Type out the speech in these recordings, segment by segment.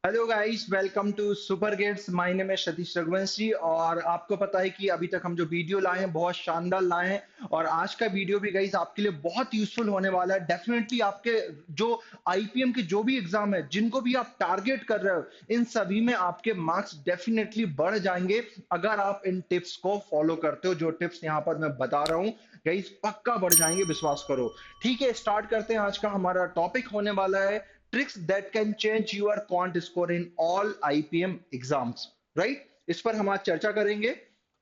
Hello guys, welcome to Super Gates. My name है सतीश रघुवंशी और आपको पता है कि अभी तक हम जो वीडियो लाए हैं बहुत शानदार लाए हैं और आज का वीडियो भी गाइस आपके लिए बहुत यूजफुल होने वाला है। डेफिनेटली आपके जो आईपीएम के जो भी एग्जाम है, जिनको भी आप टारगेट कर रहे हो, इन सभी में आपके मार्क्स डेफिनेटली बढ़ जाएंगे अगर आप इन टिप्स को फॉलो करते हो। जो टिप्स यहाँ पर मैं बता रहा हूँ गाइस, पक्का बढ़ जाएंगे, विश्वास करो। ठीक है, स्टार्ट करते हैं। आज का हमारा टॉपिक होने वाला है tricks that can change your quant score in all IPM exams. Right, इस पर हम आज चर्चा करेंगे।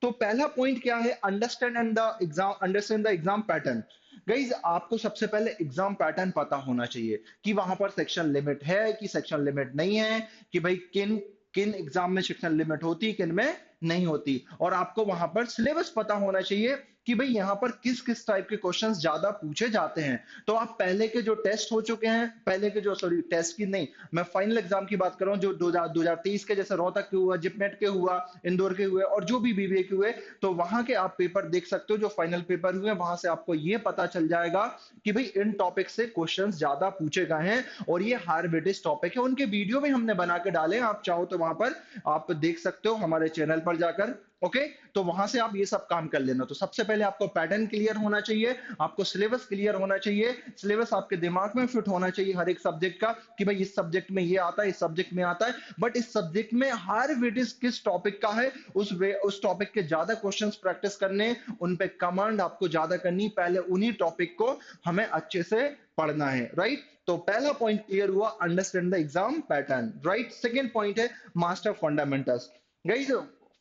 तो पहला पॉइंट क्या है? Understand the exam pattern. Guys, आपको सबसे पहले एग्जाम पैटर्न पता होना चाहिए कि वहां पर सेक्शन लिमिट है कि सेक्शन लिमिट नहीं है, कि भाई किन किन एग्जाम में सेक्शन लिमिट होती है, किन में नहीं होती। और आपको वहां पर सिलेबस पता होना चाहिए कि भाई यहाँ पर किस किस टाइप के क्वेश्चंस ज्यादा पूछे जाते हैं। तो आप पहले के जो टेस्ट हो चुके हैं, पहले के जो, सॉरी टेस्ट की नहीं, मैं फाइनल एग्जाम की बात कर रहा हूँ, जो 2023 के, जैसे रोहतक के हुआ, जिपनेट के हुआ, इंदौर के हुए और जो भी बीबीए के हुए, तो वहां के आप पेपर देख सकते हो। जो फाइनल पेपर हुए वहां से आपको ये पता चल जाएगा कि भाई इन टॉपिक से क्वेश्चंस ज्यादा पूछे गए हैं और ये हायर वेटेज टॉपिक है। उनके वीडियो भी हमने बना के डाले हैं, आप चाहो तो वहां पर आप देख सकते हो हमारे चैनल पर जाकर। ओके, तो वहां से आप ये सब काम कर लेना। तो सबसे पहले आपको पैटर्न क्लियर होना चाहिए, आपको सिलेबस क्लियर होना चाहिए, सिलेबस आपके दिमाग में फिट होना चाहिए हर एक सब्जेक्ट का, कि भाई इस सब्जेक्ट में ये आता है, इस सब्जेक्ट में आता है, बट इस सब्जेक्ट में हायर वेटेज किस टॉपिक का है, उस टॉपिक के ज्यादा क्वेश्चंस प्रैक्टिस करने, उन पे कमांड आपको ज्यादा करनी, पहले उन्हीं टॉपिक को हमें अच्छे से पढ़ना है। राइट, तो पहला पॉइंट क्लियर हुआ, understand the exam pattern. Right, second point है मास्टर फंडामेंटल्स। गाइस,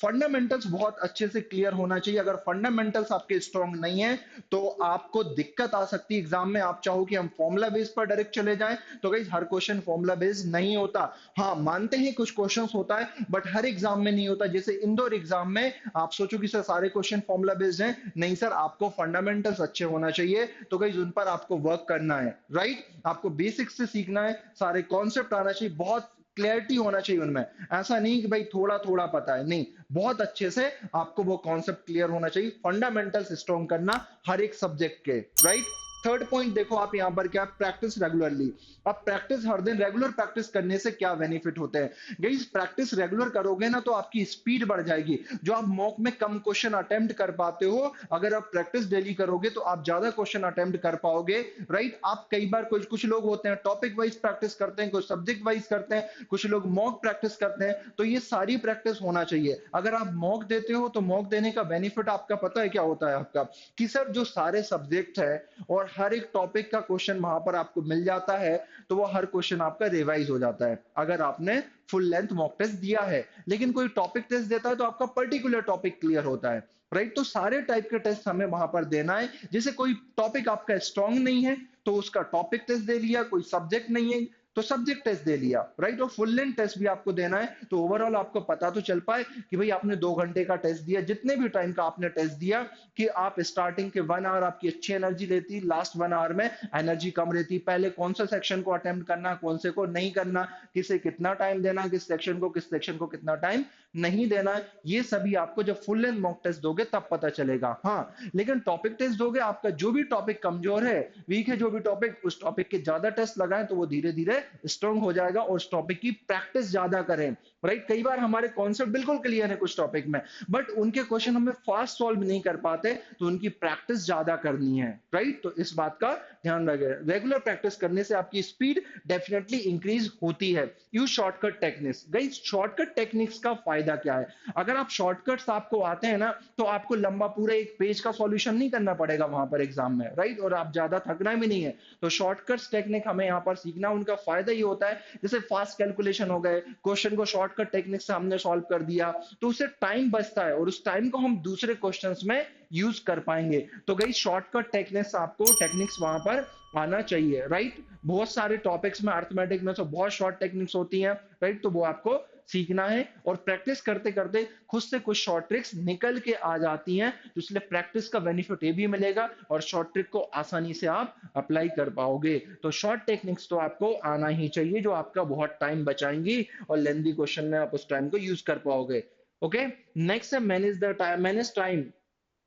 फंडामेंटल्स बहुत अच्छे से क्लियर होना चाहिए। अगर फंडामेंटल्स आपके स्ट्रांग नहीं है तो आपको दिक्कत आ सकती है एग्जाम में। आप चाहो कि हम फॉर्मूला बेस पर डायरेक्ट चले जाएं, तो गाइस हर क्वेश्चन फॉर्मूला बेस नहीं होता। हाँ, मानते हैं कुछ क्वेश्चन होता है, बट हर एग्जाम में नहीं होता। जैसे इंदौर एग्जाम में आप सोचो कि सर सारे क्वेश्चन फॉर्मूला बेस्ड हैं, नहीं सर, आपको फंडामेंटल्स अच्छे होना चाहिए। तो गाइस उन पर आपको वर्क करना है। राइट, आपको बेसिक्स से सीखना है, सारे कॉन्सेप्ट आना चाहिए, बहुत क्लैरिटी होना चाहिए उनमें। ऐसा नहीं कि भाई थोड़ा थोड़ा पता है, नहीं, बहुत अच्छे से आपको वो कॉन्सेप्ट क्लियर होना चाहिए। फंडामेंटल्स स्ट्रॉन्ग करना हर एक सब्जेक्ट के। राइट, थर्ड पॉइंट देखो आप यहाँ पर क्या, प्रैक्टिस रेगुलरली। अब प्रैक्टिस हर दिन रेगुलर प्रैक्टिस करने से क्या बेनिफिट होते हैं? गाइस, प्रैक्टिस रेगुलर करोगे ना तो आपकी स्पीड बढ़ जाएगी। जो आप मॉक में कम क्वेश्चन अटेम्प्ट कर पाते हो, अगर आप प्रैक्टिस डेली करोगे तो आप ज्यादा क्वेश्चन अटेम्प्ट कर पाओगे। राइट, आप कई बार, कुछ कुछ लोग होते हैं टॉपिक वाइज प्रैक्टिस करते हैं, कुछ सब्जेक्ट वाइज करते हैं, कुछ लोग मॉक प्रैक्टिस करते हैं। तो ये सारी प्रैक्टिस होना चाहिए। अगर आप मॉक देते हो तो मॉक देने का बेनिफिट आपका पता है क्या होता है? आपका कि सर जो सारे सब्जेक्ट है और हर एक टॉपिक का क्वेश्चन वहां पर आपको मिल जाता है, तो वो हर क्वेश्चन आपका रिवाइज हो जाता है अगर आपने फुल लेंथ मॉक टेस्ट दिया है। लेकिन कोई टॉपिक टेस्ट देता है तो आपका पर्टिकुलर टॉपिक क्लियर होता है। राइट, तो सारे टाइप के टेस्ट हमें वहां पर देना है। जैसे कोई टॉपिक आपका स्ट्रांग नहीं है तो उसका टॉपिक टेस्ट दे लिया, कोई सब्जेक्ट नहीं है तो सब्जेक्ट टेस्ट दे लिया। राइट, और फुल लेंथ टेस्ट भी आपको देना है, तो ओवरऑल आपको पता तो चल पाए कि भाई आपने 2 घंटे का टेस्ट दिया, जितने भी टाइम का आपने टेस्ट दिया, कि आप स्टार्टिंग के 1 आवर आपकी अच्छी एनर्जी लेती, लास्ट 1 आवर में एनर्जी कम रहती, पहले कौन सा सेक्शन को अटेम्प्ट करना, कौन से को नहीं करना, किसे कितना टाइम देना, किस सेक्शन को कितना टाइम नहीं देना है, ये सभी आपको जब फुल लेंथ मॉक टेस्ट दोगे तब पता चलेगा। हाँ, लेकिन टॉपिक टेस्ट दोगे, आपका जो भी टॉपिक कमजोर है, वीक है, जो भी टॉपिक, उस टॉपिक के ज्यादा टेस्ट लगाएं तो वो धीरे धीरे स्ट्रांग हो जाएगा। और उस टॉपिक की प्रैक्टिस ज्यादा करें। राइट, कई बार हमारे कॉन्सेप्ट बिल्कुल क्लियर है कुछ टॉपिक में, बट उनके क्वेश्चन हमें फास्ट सॉल्व नहीं कर पाते, तो उनकी प्रैक्टिस ज्यादा करनी है। राइट, तो इस बात का ध्यान रखें। रेगुलर प्रैक्टिस करने से आपकी स्पीड डेफिनेटली इंक्रीज होती है। Use shortcut techniques. Guys, shortcut techniques का फायदा क्या है? अगर आप शॉर्टकट्स आपको आते हैं ना, तो आपको लंबा पूरा एक पेज का सॉल्यूशन नहीं करना पड़ेगा वहां पर एग्जाम में। राइट, और आप ज्यादा थकना भी नहीं है। तो शॉर्टकट्स टेक्निक हमें यहाँ पर सीखना, उनका फायदा ये होता है, जैसे फास्ट कैलकुलेशन हो गए, क्वेश्चन को शॉर्टकट टेक्निक से हमने सॉल्व कर दिया, तो उससे टाइम बचता है और उस टाइम को हम दूसरे क्वेश्चंस में यूज कर पाएंगे। तो गई शॉर्टकट टेक्निक्स वहां पर आना चाहिए। राइट, बहुत सारे टॉपिक्स में अर्थमेटिक में तो बहुत शॉर्ट टेक्निक्स होती हैं। राइट, तो वो आपको सीखना है और प्रैक्टिस करते करते खुद से कुछ शॉर्ट ट्रिक्स निकल के आ जाती हैं, तो इसलिए प्रैक्टिस का बेनिफिट ये भी मिलेगा और शॉर्ट ट्रिक को आसानी से आप अप्लाई कर पाओगे। तो शॉर्ट टेक्निक्स तो आपको आना ही चाहिए, जो आपका बहुत टाइम बचाएंगी और लेंथी क्वेश्चन में आप उस टाइम को यूज कर पाओगे। ओके, नेक्स्ट है manage the time, manage time.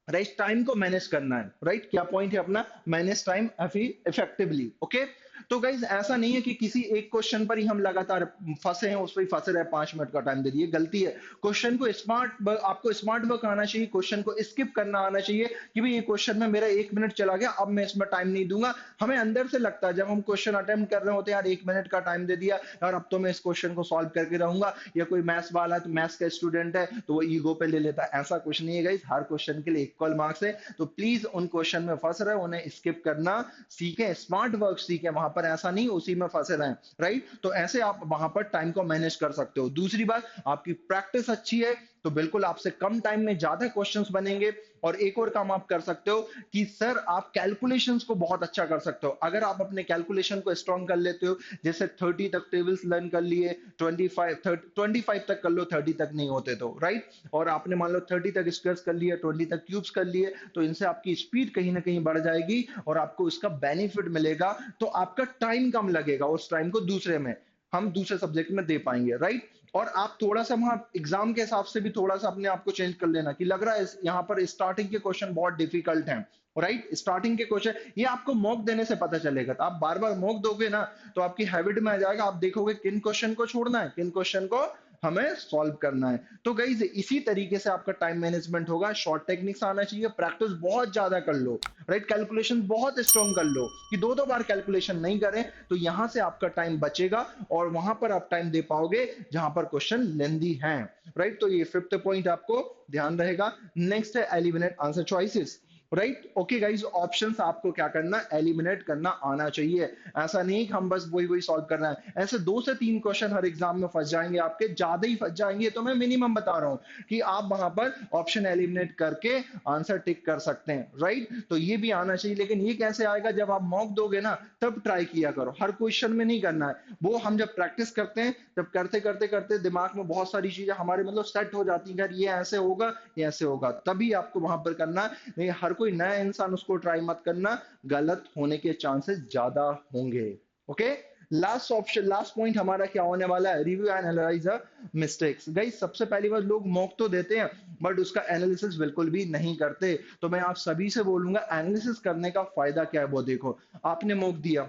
Right, time को मैनेज करना है। राइट, क्या पॉइंट है अपना? Manage time effectively. ओके, तो गाइज ऐसा नहीं है कि किसी एक क्वेश्चन पर ही हम लगातार फंसे हैं, उस पर ही फंसे रहे, 5 मिनट का टाइम दे दिए, गलती है। क्वेश्चन को आपको स्मार्ट वर्क आना चाहिए, क्वेश्चन को स्किप करना आना चाहिए कि भाई ये क्वेश्चन में मेरा 1 मिनट चला गया, अब मैं इसमें टाइम नहीं दूंगा। हमें अंदर से लगता है जब हम क्वेश्चन अटेम्प्ट कर रहे होते हैं, यार 1 मिनट का टाइम दे दिया यार, अब तो मैं इस क्वेश्चन को सॉल्व करके रहूंगा, या कोई मैथ्स वाला है तो मैथ्स का स्टूडेंट है तो वो ईगो पे ले लेता है। ऐसा कुछ नहीं है गाइस, हर क्वेश्चन के लिए इक्वल मार्क्स है। तो प्लीज उन क्वेश्चन में फंस रहे उन्हें स्किप करना सीखें, स्मार्ट वर्क सीखें, वहां पर ऐसा नहीं उसी में फंसे रहें, राइट। तो ऐसे आप वहां पर टाइम को मैनेज कर सकते हो। दूसरी बात, आपकी प्रैक्टिस अच्छी है तो बिल्कुल आपसे कम टाइम में ज्यादा क्वेश्चंस बनेंगे। और एक और काम आप कर सकते हो कि सर आप कैलकुलेशंस को बहुत अच्छा कर सकते हो। अगर आप अपने कैलकुलेशन को स्ट्रॉन्ग कर लेते हो, जैसे 30 तक टेबल्स लर्न कर लिए, 25 तक कर लो, 30 तक नहीं होते तो, राइट। और आपने मान लो 30 तक स्क्वायर्स कर लिए, 20 तक क्यूब्स कर लिए, तो इनसे आपकी स्पीड कहीं ना कहीं बढ़ जाएगी और आपको इसका बेनिफिट मिलेगा। तो आपका टाइम कम लगेगा, उस टाइम को दूसरे में हम दूसरे सब्जेक्ट में दे पाएंगे, राइट। और आप थोड़ा सा वहां एग्जाम के हिसाब से भी थोड़ा सा अपने आप को चेंज कर लेना कि लग रहा है यहाँ पर स्टार्टिंग के क्वेश्चन बहुत डिफिकल्ट हैं, राइट। स्टार्टिंग के क्वेश्चन ये आपको मॉक देने से पता चलेगा, तो आप बार बार मॉक दोगे ना तो आपकी हैबिट में आ जाएगा, आप देखोगे किन क्वेश्चन को छोड़ना है, किन क्वेश्चन को हमें सॉल्व करना है। तो गाइज इसी तरीके से आपका टाइम मैनेजमेंट होगा। शॉर्ट टेक्निक्स आना चाहिए, प्रैक्टिस बहुत ज्यादा कर लो, राइट। कैलकुलेशन बहुत स्ट्रॉन्ग कर लो कि दो दो बार कैलकुलेशन नहीं करें, तो यहां से आपका टाइम बचेगा और वहां पर आप टाइम दे पाओगे जहां पर क्वेश्चन लेंदी हैं, राइट। तो ये 5th पॉइंट आपको ध्यान रहेगा। नेक्स्ट है eliminate answer choices, right. Okay guys, options आपको क्या करना, एलिमिनेट करना आना चाहिए। ऐसा नहीं कि हम बस वही वही सॉल्व कर रहे हैं। ऐसे 2 से 3 क्वेश्चन हर एग्जाम में फंस जाएंगे, आपके ज्यादा ही फंस जाएंगे, तो मैं मिनिमम बता रहा हूं कि आप वहां पर ऑप्शन एलिमिनेट करके आंसर टिक कर सकते हैं, राइट। तो ये भी आना चाहिए, लेकिन ये कैसे आएगा, जब आप मॉक दोगे ना तब ट्राई किया करो, हर क्वेश्चन में नहीं करना है। वो हम जब प्रैक्टिस करते हैं, जब करते करते करते दिमाग में बहुत सारी चीजें हमारे मतलब सेट हो जाती हैं, यार ये ऐसे होगा, ये ऐसे होगा, तभी आपको वहां पर करना है। नहीं हर कोई नया इंसान उसको ट्राई मत करना, गलत होने के चांसेस ज्यादा होंगे। Okay, last option, last point हमारा क्या होने वाला है, review and analyse mistakes. Guys सबसे पहली बात, लोग मॉक तो देते हैं बट उसका एनालिसिस बिल्कुल भी नहीं करते। तो मैं आप सभी से बोलूंगा, एनालिसिस करने का फायदा क्या है वो देखो। आपने मॉक दिया,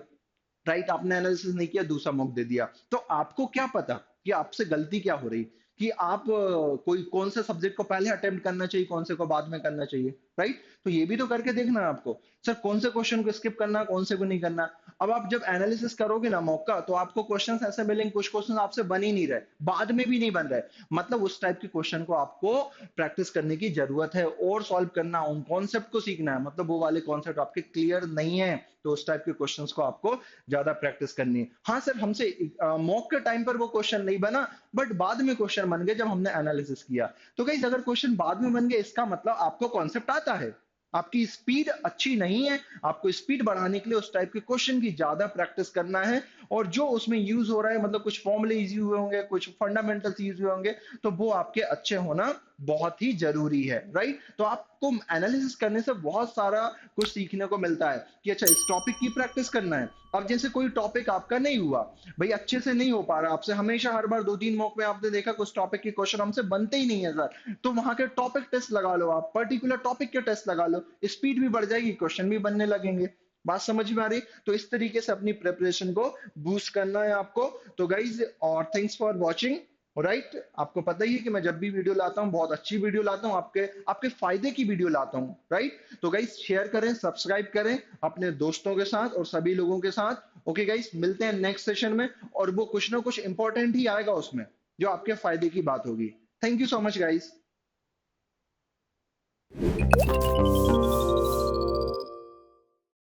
राइट, आपने एनालिसिस नहीं किया, दूसरा मॉक दे दिया, तो आपको क्या पता कि आपसे गलती क्या हो रही, कि आप कोई कौन से सब्जेक्ट को पहले अटेम्प्ट करना चाहिए, कौन से को बाद में करना चाहिए, राइट। तो ये भी तो करके देखना है आपको, सर कौन से क्वेश्चन को स्किप करना, कौन से को नहीं करना। अब आप जब एनालिसिस करोगे ना मॉक का, तो आपको क्वेश्चंस ऐसे मिलेंगे, कुछ क्वेश्चन आपसे बन ही नहीं रहे, बाद में भी नहीं बन रहे, मतलब उस टाइप के क्वेश्चन को आपको प्रैक्टिस करने की जरूरत है और सॉल्व करना, उन कॉन्सेप्ट को सीखना है, मतलब वो वाले कॉन्सेप्ट आपके क्लियर नहीं है, तो उस टाइप के क्वेश्चंस को आपको ज्यादा प्रैक्टिस करनी है। हाँ सर, हमसे मॉक के टाइम पर वो क्वेश्चन नहीं बना, बट बाद में क्वेश्चन बन गए जब हमने एनालिसिस किया। तो गाइस अगर क्वेश्चन बाद में बन गए, इसका मतलब आपको कॉन्सेप्ट आता है, आपकी स्पीड अच्छी नहीं है। आपको स्पीड बढ़ाने के लिए उस टाइप के क्वेश्चन की ज्यादा प्रैक्टिस करना है, और जो उसमें यूज हो रहा है, मतलब कुछ फॉर्मूले यूज हुए होंगे, कुछ फंडामेंटल्स यूज हुए होंगे, तो वो आपके अच्छे होना बहुत ही जरूरी है, राइट। तो आपको एनालिसिस करने से बहुत सारा कुछ सीखने को मिलता है कि अच्छा इस टॉपिक की प्रैक्टिस करना है। अब जैसे कोई टॉपिक आपका नहीं हुआ, भाई अच्छे से नहीं हो पा रहा आपसे, हमेशा हर बार 2-3 मॉक में आपने देखा कुछ टॉपिक के क्वेश्चन हमसे बनते ही नहीं है सर, तो वहां के टॉपिक टेस्ट लगा लो, आप पर्टिकुलर टॉपिक के टेस्ट लगा लो, स्पीड भी बढ़ जाएगी, क्वेश्चन भी बनने लगेंगे। बात समझ में आ रही। तो इस तरीके से अपनी प्रिपरेशन को बूस्ट करना है आपको। तो गाइज, और थैंक्स फॉर वॉचिंग, राइट। आपको पता ही है कि मैं जब भी वीडियो लाता हूँ बहुत अच्छी वीडियो लाता हूँ, आपके आपके फायदे की वीडियो लाता हूँ, राइट। तो गाइज शेयर करें, सब्सक्राइब करें अपने दोस्तों के साथ और सभी लोगों के साथ। ओके गाइज, मिलते हैं नेक्स्ट सेशन में, और वो कुछ ना कुछ इंपॉर्टेंट ही आएगा उसमें जो आपके फायदे की बात होगी। Thank you so much guys.